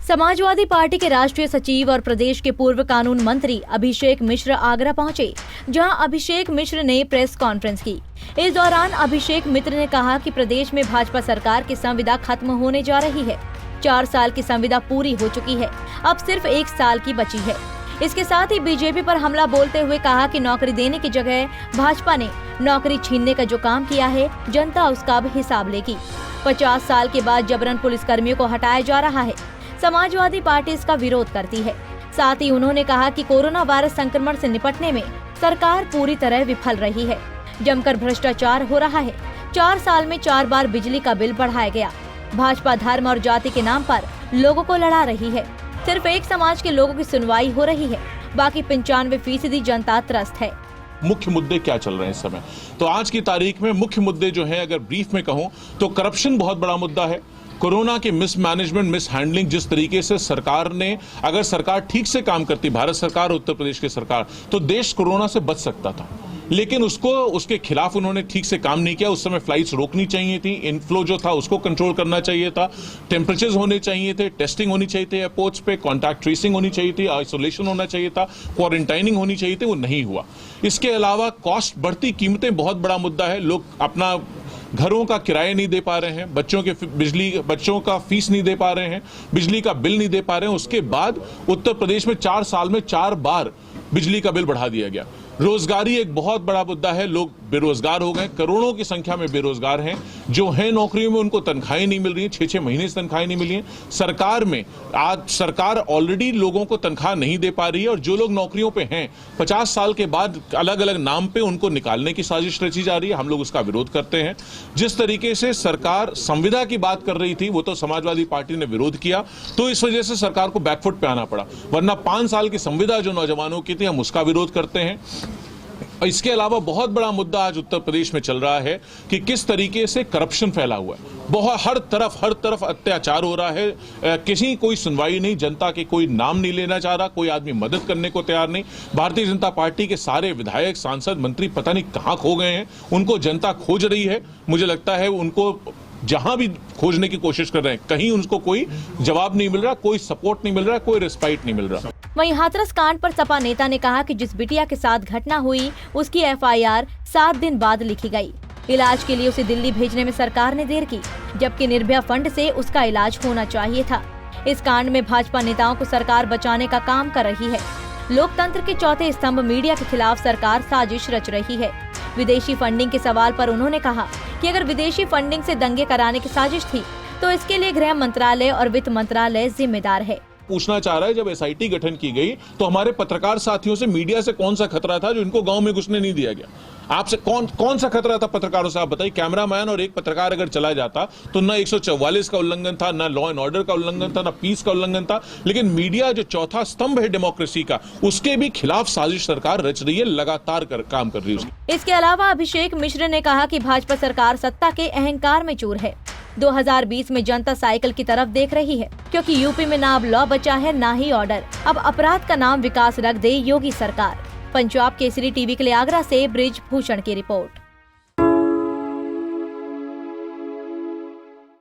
Samajwadi party के राष्ट्रीय सचिव और प्रदेश के पूर्व कानून मंत्री अभिषेक मिश्र आगरा पहुंचे, जहां अभिषेक मिश्र ने प्रेस कॉन्फ्रेंस की। इस दौरान अभिषेक मिश्र ने कहा कि प्रदेश में भाजपा सरकार की संविदा खत्म होने जा रही है। 4 साल की संविदा पूरी हो चुकी है, अब सिर्फ 1 साल की बची है। इसके साथ ही बीजेपी पर हमला बोलते हुए कहा कि नौकरी देने की जगह भाजपा ने नौकरी छीनने का जो काम किया है, जनता उसका अब हिसाब लेगी। 50 साल के बाद जबरन पुलिस कर्मियों को हटाया जा रहा है। समाजवादी पार्टी इसका विरोध करती है। साथ ही उन्होंने कहा कि कोरोना वायरस संक्रमण से निपटने में सरकार पूरी तरह विफल रही है। जमकर भ्रष्टाचार हो रहा है। 4 साल में 4 बार बिजली का बिल बढ़ाया गया। भाजपा धर्म और जाति के नाम पर लोगों को लड़ा रही है। सिर्फ एक समाज के लोगों की सुनवाई हो रही है, बाकी 95% जनता त्रस्त है। मुख्य मुद्दे क्या चल रहे हैं इस समय? तो आज की तारीख में मुख्य मुद्दे जो हैं, अगर ब्रीफ में कहूं तो करप्शन बहुत बड़ा मुद्दा है। कोरोना की मिसमैनेजमेंट, मिस हैंडलिंग, जिस तरीके से सरकार ने, अगर सरकार ठीक से काम करती, भारत सरकार, उत्तर प्रदेश की सरकार, तो देश कोरोना से बच सकता था। लेकिन उसके खिलाफ उन्होंने ठीक से काम नहीं किया। उस समय फ्लाइट्स रोकनी चाहिए थी, इनफ्लो जो था उसको कंट्रोल करना चाहिए था, टेम्परेचर्स होने चाहिए थे, टेस्टिंग होनी चाहिए थी एयरपोर्ट्स पे, कॉन्टैक्ट ट्रेसिंग होनी चाहिए थी, आइसोलेशन होना चाहिए था, क्वारंटाइनिंग होनी चाहिए थी, वो नहीं हुआ। इसके अलावा कॉस्ट, बढ़ती कीमतें बहुत बड़ा मुद्दा है। लोग अपना घरों का किराया नहीं दे पा रहे हैं, बच्चों का फीस नहीं दे पा रहे हैं, बिजली का बिल नहीं दे पा रहे हैं। उसके बाद उत्तर प्रदेश में 4 साल में 4 बार बिजली का बिल बढ़ा दिया गया। रोजगारी एक बहुत बड़ा मुद्दा है। लोग बेरोजगार हो गए, करोड़ों की संख्या में बेरोजगार हैं। जो हैं नौकरियों में उनको तनख्वाहें नहीं मिल रही हैं, 6-6 महीने से तनख्वाहें नहीं मिली हैं। सरकार ऑलरेडी लोगों को तनख्वाह नहीं दे पा रही है, और जो लोग नौकरियों पे हैं 50 साल के बाद अलग अलग नाम पे उनको निकालने की साजिश रची जा रही है। हम लोग उसका विरोध करते हैं। जिस तरीके से सरकार संविदा की बात कर रही थी, वो तो समाजवादी पार्टी ने विरोध किया, तो इस वजह से सरकार को बैकफुट पे आना पड़ा। वरना 5 साल की संविदा जो नौजवानों की थी, हम उसका विरोध करते हैं। इसके अलावा बहुत बड़ा मुद्दा आज उत्तर प्रदेश में चल रहा है कि किस तरीके से करप्शन फैला हुआ है। बहुत हर तरफ अत्याचार हो रहा है। कोई सुनवाई नहीं, जनता के कोई नाम नहीं लेना चाह रहा, कोई आदमी मदद करने को तैयार नहीं। भारतीय जनता पार्टी के सारे विधायक, सांसद, मंत्री पता नहीं कहां खो गए हैं। उनको जनता खोज रही है। मुझे लगता है उनको जहां भी खोजने की कोशिश कर रहे हैं, कहीं उनको कोई जवाब नहीं मिल रहा, कोई सपोर्ट नहीं मिल रहा, कोई रिस्पाइट नहीं मिल रहा। वहीं हाथरस कांड पर सपा नेता ने कहा कि जिस बिटिया के साथ घटना हुई, उसकी FIR 7 दिन बाद लिखी गई। इलाज के लिए उसे दिल्ली भेजने में सरकार ने देर की, जबकि निर्भया फंड से उसका इलाज होना चाहिए था। इस कांड में भाजपा नेताओं को सरकार बचाने का काम कर रही है। लोकतंत्र के चौथे स्तंभ मीडिया के खिलाफ सरकार साजिश रच रही है। विदेशी फंडिंग के सवाल पर उन्होंने कहा कि अगर विदेशी फंडिंग से दंगे कराने की साजिश थी, तो इसके लिए गृह मंत्रालय और वित्त मंत्रालय जिम्मेदार है। पूछना चाह रहा है, जब SIT गठन की गई तो हमारे पत्रकार साथियों से मीडिया से कौन सा खतरा था जो इनको गांव में घुसने नहीं दिया गया? आपसे कौन सा खतरा था पत्रकारों से? आप बताइए। कैमरामैन और एक पत्रकार अगर चला जाता तो न 144 का उल्लंघन था, न लॉ एंड ऑर्डर का उल्लंघन था, न पीस का उल्लंघन था। लेकिन मीडिया जो चौथा स्तंभ है डेमोक्रेसी का, उसके भी खिलाफ साजिश सरकार रच रही है, लगातार काम कर रही है। इसके अलावा अभिषेक मिश्र ने कहा कि भाजपा सरकार सत्ता के अहंकार में चूर है। 2020 में जनता साइकिल की तरफ देख रही है, क्योंकि यूपी में ना अब लॉ बचा है, ना ही ऑर्डर। अब अपराध का नाम विकास रख दे योगी सरकार। पंजाब केसरी टीवी के लिए आगरा से ब्रिज भूषण की रिपोर्ट।